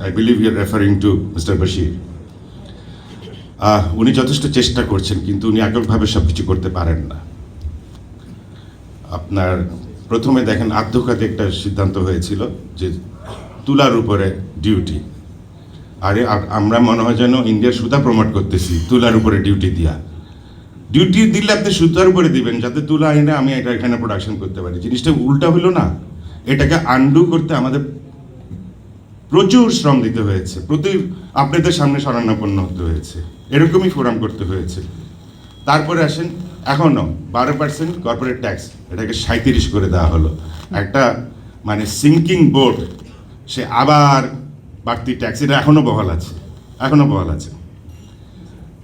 I believe you are referring to mister Bashir. উনি যথেষ্ট চেষ্টা করছেন, কিন্তু উনি এককভাবে সব কিছু করতে পারেন না। আপনার প্রথমে দেখেন আত্মঘাতী একটা সিদ্ধান্ত হয়েছিল যে তুলার উপরে ডিউটি। আরে আমরা মনে হয় যেন ইন্ডিয়ার সুতা প্রমোট করতেছি, তুলার উপরে ডিউটি দিলে আপনি সুতার উপরে দিবেন, যাতে তুলা আইনে আমি এটা এখানে প্রোডাকশন করতে পারি। জিনিসটা উল্টা হইল না? এটাকে আন্ডু করতে আমাদের প্রচুর শ্রম দিতে হয়েছে, আপনাদের সামনে শরণাপন্ন হতে হয়েছে, এরকমই ফোরাম করতে হয়েছে। তারপরে আসেন এখনও 12% কর্পোরেট ট্যাক্স, এটাকে 37 করে দেওয়া হলো। একটা মানে সিঙ্কিং বোর্ড, সে আবার বাড়তি ট্যাক্স, এটা এখনও বহাল আছে।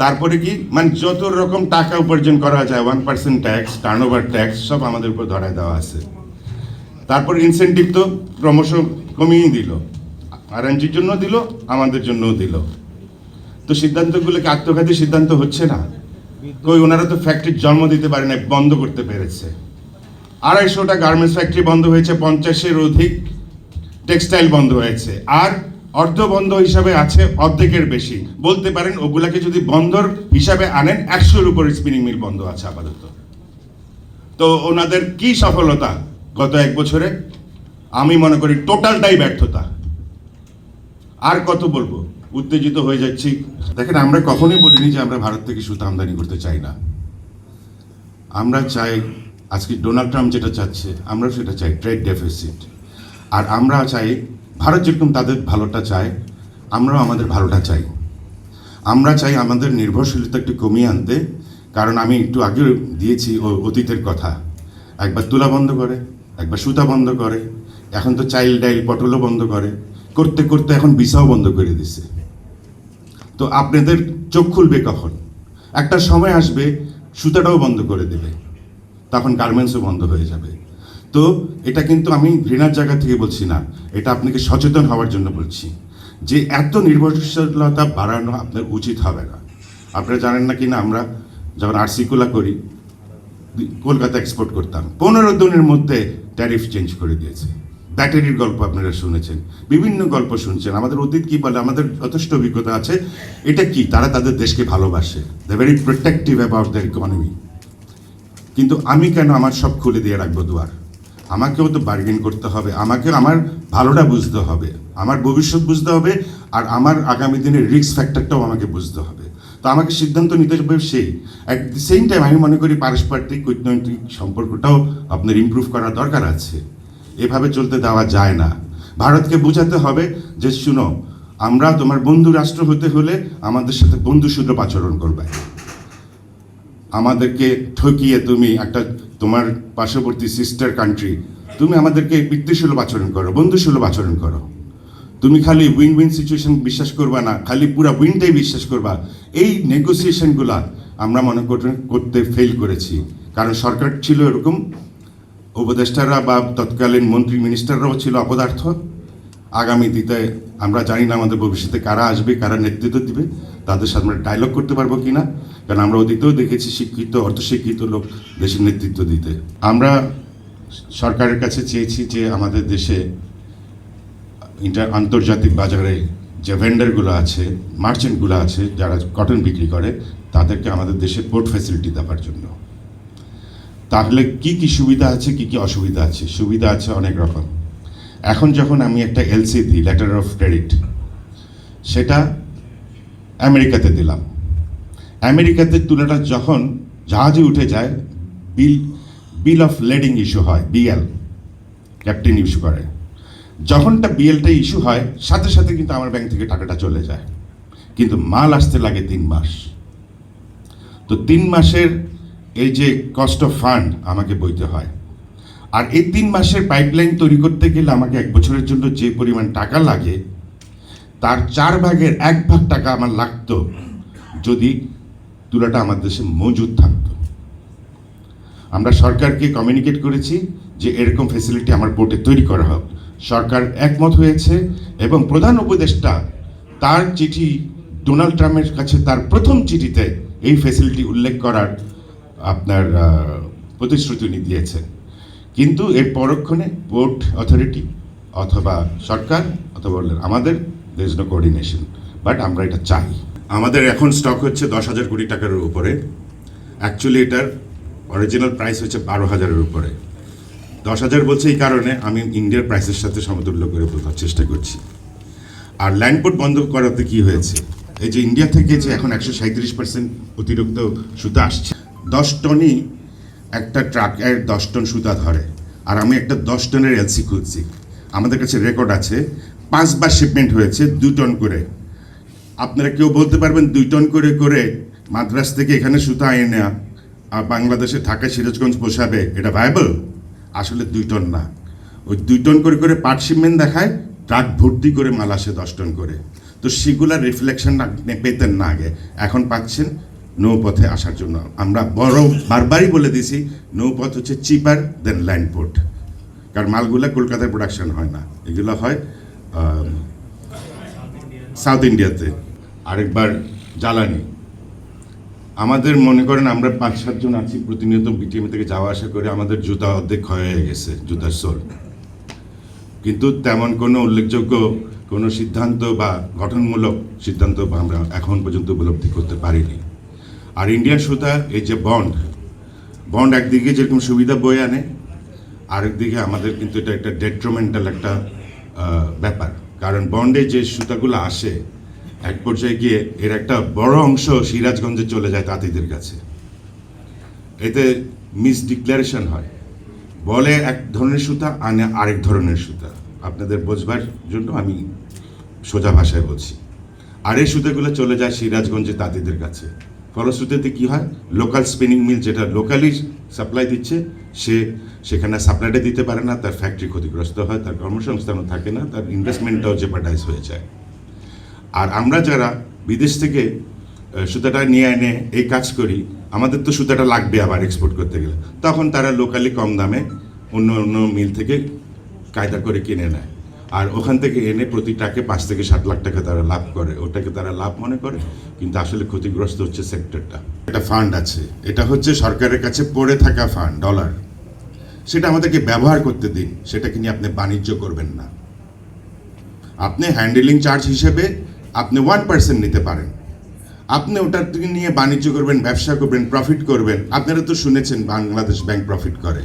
তারপরে কি মানে যত রকম টাকা উপার্জন করা যায় 1% ট্যাক্স, টার্নওভার ট্যাক্স সব আমাদের উপর ধরায় দেওয়া আছে। তারপর ইনসেন্টিভ তো ক্রমশ কমিয়েই দিল, আরএনজির জন্য দিল, আমাদের জন্যও দিল। তো সিদ্ধান্তগুলোকে আত্মঘাতী সিদ্ধান্ত হচ্ছে না? ওনারা তো ফ্যাক্টরির জন্ম দিতে পারে না, বন্ধ করতে পেরেছে। 250টা গার্মেন্টস ফ্যাক্টরি বন্ধ হয়েছে, 50-এর অধিক টেক্সটাইল বন্ধ হয়েছে, আর অর্ধ বন্ধ হিসাবে আছে অর্ধেকের বেশি। বলতে পারেন ওগুলাকে যদি বন্ধর হিসাবে আনেন 100-এর উপর স্পিনিং মিল বন্ধ আছে আপাতত। তো ওনাদের কি সফলতা গত 1 বছরে? আমি মনে করি টোটালটাই ব্যর্থতা। আর কত বলবো, উত্তেজিত হয়ে যাচ্ছি। দেখেন, আমরা কখনোই বলিনি যে আমরা ভারত থেকে সুতা আমদানি করতে চাই না। আমরা চাই, আজকে ডোনাল্ড ট্রাম্প যেটা চাচ্ছে আমরা সেটা চাই, ট্রেড ডেফিসিট। আর আমরা চাই ভারত যেরকম তাদের ভালোটা চায়, আমরাও আমাদের ভালোটা চাই। আমরা চাই আমাদের নির্ভরশীলতা একটু কমিয়ে আনতে। কারণ আমি একটু আগে দিয়েছি অতীতের কথা, একবার তুলা বন্ধ করে, একবার সুতা বন্ধ করে, এখন তো চাইল ডাইল পটলও বন্ধ করে, করতে করতে এখন ভিসাও বন্ধ করে দিছে। তো আপনাদের চোখ খুলবে কখন? একটা সময় আসবে সুতাটাও বন্ধ করে দেবে, তখন গার্মেন্টসও বন্ধ হয়ে যাবে। তো এটা কিন্তু আমি ঘৃণার জায়গা থেকে বলছি না, এটা আপনাকে সচেতন হওয়ার জন্য বলছি যে এত নির্ভরশীলতা বাড়ানো আপনার উচিত হবে না। আপনারা জানেন না কি না, আমরা যখন আরসিকুলা করি, কলকাতা এক্সপোর্ট করতাম, 15 দিনের মধ্যে ট্যারিফ চেঞ্জ করে দিয়েছে। ব্যাটারির গল্প আপনারা শুনেছেন, বিভিন্ন গল্প শুনছেন। আমাদের অতীত কি বলে, আমাদের যথেষ্ট অভিজ্ঞতা আছে। এটা কি, তারা তাদের দেশকে ভালোবাসে, they very protective about their economy. কিন্তু আমি কেন আমার সব খুলে দিয়ে রাখবো দুয়ার? আমাকেও তো বার্গেন করতে হবে, আমাকে আমার ভালোটা বুঝতে হবে, আমার ভবিষ্যৎ বুঝতে হবে, আর আমার আগামী দিনের রিস্ক ফ্যাক্টরটাও আমাকে বুঝতে হবে। তো আমাকে সিদ্ধান্ত নিতে হবে সেই। অ্যাট দি সেম টাইম আমি মনে করি পারস্পরিক কূটনৈতিক সম্পর্কটাও আপনার ইমপ্রুভ করার দরকার আছে। এভাবে চলতে দেওয়া যায় না। ভারতকে বোঝাতে হবে যে শুনো, আমরা তোমার বন্ধু রাষ্ট্র হতে হলে আমাদের সাথে বন্ধুসুলভ আচরণ করবে। আমাদেরকে ঠকিয়ে তুমি একটা তোমার পার্শ্ববর্তী সিস্টার কান্ট্রি, তুমি আমাদেরকে পিতৃসুলভ আচরণ করো, বন্ধুসুলভ আচরণ করো। তুমি খালি উইন উইন সিচুয়েশন বিশ্বাস করবা না, খালি পুরা উইনটাই বিশ্বাস করবা। এই নেগোসিয়েশনগুলা আমরা মনে করতে ফেল করেছি, কারণ সরকার ছিল এরকম, উপদেষ্টারা বা তৎকালীন মন্ত্রী মিনিস্টাররাও ছিল অপদার্থ। আগামীতে আমরা জানি না আমাদের ভবিষ্যতে কারা আসবে, কারা নেতৃত্ব দিবে, তাদের সাথে আমরা ডায়লগ করতে পারবো কিনা। কারণ আমরা অতীতেও দেখেছি শিক্ষিত অর্ধশিক্ষিত লোক দেশের নেতৃত্ব দিতে। আমরা সরকারের কাছে চেয়েছি যে আমাদের দেশে আন্তর্জাতিক বাজারে যে ভেন্ডারগুলো আছে, মার্চেন্টগুলো আছে, যারা কটন বিক্রি করে, তাদেরকে আমাদের দেশে পোর্ট ফ্যাসিলিটি দেওয়ার জন্য। তাহলে কি কি সুবিধা আছে, কি কি অসুবিধা আছে? সুবিধা আছে অনেক রকম। এখন যখন আমি একটা এলসি দিই, লেটার অফ ক্রেডিট, সেটা আমেরিকাতে দিলাম। আমেরিকাতে তুলাটা যখন জাহাজে উঠে যায়, বিল অফ লেডিং ইস্যু হয়, বিএল ক্যাপ্টেন ইস্যু করে। যখনটা বিএলটা ইস্যু হয়, সাথে সাথে কিন্তু আমার ব্যাংক থেকে টাকাটা চলে যায়, কিন্তু মাল আসতে লাগে 3 মাস। তো 3 মাসের এই যে কস্ট অফ ফান্ড আমাকে বইতে হয়। আর এই 3 মাসের পাইপলাইন তৈরি করতে গেলে আমাকে 1 বছরের জন্য যে পরিমাণ টাকা লাগে, তার 4 ভাগের 1 ভাগ টাকা আমার লাগতো যদি তুলাটা আমার দেশে মজুদ থাকতো। আমরা সরকারকে কমিউনিকেট করেছি যে এরকম ফ্যাসিলিটি আমার পোর্টে তৈরি করা হোক। সরকার একমত হয়েছে এবং প্রধান উপদেষ্টা তার চিঠি ডোনাল্ড ট্রাম্পের কাছে, তার প্রথম চিঠিতে এই ফ্যাসিলিটি উল্লেখ করার আপনার প্রতিশ্রুতি উনি দিয়েছেন। কিন্তু এর পরক্ষণে পোর্ট অথরিটি অথবা সরকার অথবা আমাদের দের ইজ নো কোঅর্ডিনেশন, বাট আমরা এটা চাই। আমাদের এখন স্টক হচ্ছে 10,000 কোটি টাকার উপরে। অ্যাকচুয়ালি এটার অরিজিনাল প্রাইস হচ্ছে 12,000-এর উপরে। 10,000 বলছে এই কারণে আমি ইন্ডিয়ার প্রাইসের সাথে সমতুল্য করে বোঝার চেষ্টা করছি। আর ল্যান্ডপোর্ট বন্ধ করাতে কি হয়েছে, এই যে ইন্ডিয়া থেকে যে এখন 137% অতিরিক্ত সুতা আসছে, 10 টনই একটা ট্রাকের 10 টন সুতা ধরে। আর আমি একটা 10 টনের এলসি খুলছি, আমাদের কাছে রেকর্ড আছে 5 বার শিপমেন্ট হয়েছে 2 টন করে। আপনারা কেউ বলতে পারবেন 2 টন করে করে মাদ্রাস থেকে এখানে সুতা এনে আর বাংলাদেশে ঢাকা সিরাজগঞ্জ পোষাবে, এটা ভায়াবল? আসলে 2 টন না, ওই 2 টন করে করে পার্ট শিপমেন্ট দেখায়, ট্রাক ভর্তি করে মাল আসে 10 টন করে। তো সেগুলার রিফ্লেকশন আপনি পেতেন না আগে, এখন পাচ্ছেন নৌপথে আসার জন্য। আমরা বারবারই বলে দিছি নৌপথ হচ্ছে চিপার দেন ল্যান্ডপোর্ট, কারণ মালগুলা কলকাতায় প্রোডাকশন হয় না, এগুলো হয় সাউথ ইন্ডিয়াতে। আরেকবার জ্বালানি, আমাদের মনে করেন আমরা 5-7 জন আছি প্রতিনিয়ত বিটিএম থেকে যাওয়া আসা করে, আমাদের জুতা অর্ধেক ক্ষয় হয়ে গেছে, জুতার সোল। কিন্তু তেমন কোনো উল্লেখযোগ্য কোনো সিদ্ধান্ত বা গঠনমূলক সিদ্ধান্ত আমরা এখন পর্যন্ত উপলব্ধি করতে পারিনি। আর ইন্ডিয়ান সুতা এই যে বন্ড একদিকে যেরকম সুবিধা বয়ে আনে, আরেকদিকে আমাদের কিন্তু এটা একটা ডেট্রোমেন্টাল একটা ব্যাপার। কারণ বন্ডে যে সুতাগুলো আসে এক পর্যায়ে গিয়ে এর একটা বড় অংশ সিরাজগঞ্জে চলে যায় তাঁতিদের কাছে। এতে মিসডিক্লারেশন হয়, বলে এক ধরনের সুতা আনে আরেক ধরনের সুতা। আপনাদের বোঝবার জন্য আমি সোজা ভাষায় বলছি। আর এই সুতাগুলো চলে যায় সিরাজগঞ্জে তাঁতিদের কাছে। ফলশ্রুতিতে কী হয়, লোকাল স্পিনিং মিল যেটা লোকালি সাপ্লাই দিচ্ছে, সে সেখানে সাপ্লাইটা দিতে পারে না, তার ফ্যাক্টরি ক্ষতিগ্রস্ত হয়, তার কর্মসংস্থানও থাকে না, তার ইনভেস্টমেন্টটাও জেপার্ডাইজ হয়ে যায়। আর আমরা যারা বিদেশ থেকে সুতাটা নিয়ে এনে এই কাজ করি, আমাদের তো সুতাটা লাগবে আবার এক্সপোর্ট করতে গেলে, তখন তারা লোকালি কম দামে অন্য অন্য মিল থেকে কায়দা করে কিনে নেয়। আর ওখান থেকে এনে প্রতি ট্রাকে 5 থেকে 7 লাখ টাকা তারা লাভ করে, ওটাকে তারা লাভ মনে করে, কিন্তু আসলে ক্ষতিগ্রস্ত হচ্ছে সেক্টরটা। একটা ফান্ড আছে, এটা হচ্ছে সরকারের কাছে পড়ে থাকা ফান্ড, ডলার, সেটা আমাদেরকে ব্যবহার করতে দিন, সেটাকে নিয়ে আপনি বাণিজ্য করবেন না। আপনি হ্যান্ডেলিং চার্জ হিসেবে আপনি 1% নিতে পারেন, আপনি ওটার থেকে নিয়ে বাণিজ্য করবেন, ব্যবসা করবেন, প্রফিট করবেন। আপনারা তো শুনেছেন বাংলাদেশ ব্যাংক প্রফিট করে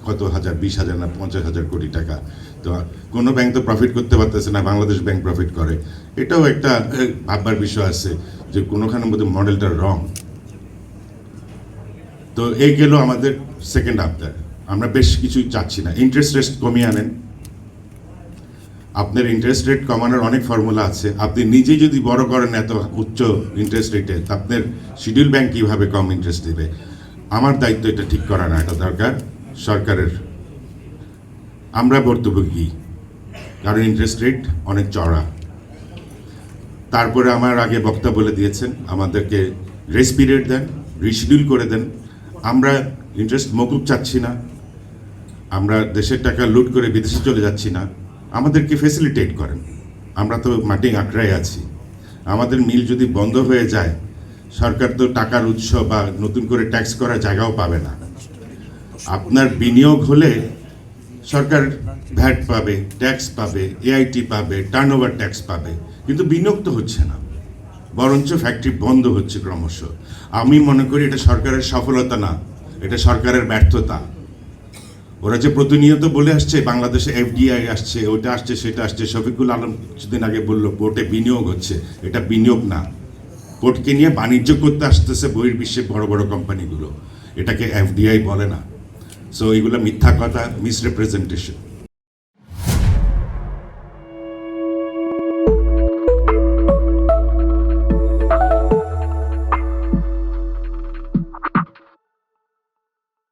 কত হাজার, 20,000 না 50,000 কোটি টাকা। তো কোনো ব্যাংক তো প্রফিট করতে পারতেছে না, বাংলাদেশ ব্যাংক প্রফিট করে। এটাও একটা ভাববার বিষয় আছে যে কোনোখানের মধ্যে মডেলটা রং। তো এই গেল আমাদের সেকেন্ড আবদার। আমরা বেশ কিছুই চাচ্ছি না, ইন্টারেস্ট রেট কমিয়ে আনেন। আপনার ইন্টারেস্ট রেট কমানোর অনেক ফর্মুলা আছে, আপনি নিজেই যদি বড় করেন এত উচ্চ ইন্টারেস্ট রেটে, আপনার শিডিউল ব্যাংক কীভাবে কম ইন্টারেস্ট দেবে? আমার দায়িত্ব এটা ঠিক করা না, এটা দরকার সরকারের। আমরা ভর্তুভোগী, কারণ ইন্টারেস্ট রেট অনেক চড়া। তারপরে আমার আগে বক্তা বলে দিয়েছেন, আমাদেরকে গ্রেস পিরিয়ড দেন, রিশিডিউল করে দেন। আমরা ইন্টারেস্ট মকুব চাচ্ছি না, আমরা দেশের টাকা লুট করে বিদেশে চলে যাচ্ছি না, আমাদেরকে ফেসিলিটেট করেন। আমরা তো মাটি আঁকড়ায় আছি, আমাদের মিল যদি বন্ধ হয়ে যায়, সরকার তো টাকার উৎস বা নতুন করে ট্যাক্স করার জায়গাও পাবে না। আপনার বিনিয়োগ হলে সরকার ভ্যাট পাবে, ট্যাক্স পাবে, এআইটি পাবে, টার্নওভার ট্যাক্স পাবে, কিন্তু বিনিয়োগ তো হচ্ছে না, বরঞ্চ ফ্যাক্টরি বন্ধ হচ্ছে ক্রমশ। আমি মনে করি এটা সরকারের সফলতা না, এটা সরকারের ব্যর্থতা। ওরা যে প্রতিনিয়ত বলে আসছে বাংলাদেশে এফডিআই আসছে, ওটা আসছে, সেটা আসছে। শফিকুল আলম কিছুদিন আগে বললো পোর্টে বিনিয়োগ হচ্ছে, এটা বিনিয়োগ না, পোর্টকে নিয়ে বাণিজ্য করতে আসতেছে বহির্বিশ্বে বড় বড় কোম্পানিগুলো, এটাকে এফডিআই বলে না। সো এগুলো মিথ্যা কথা, মিসরিপ্রেজেন্টেশন।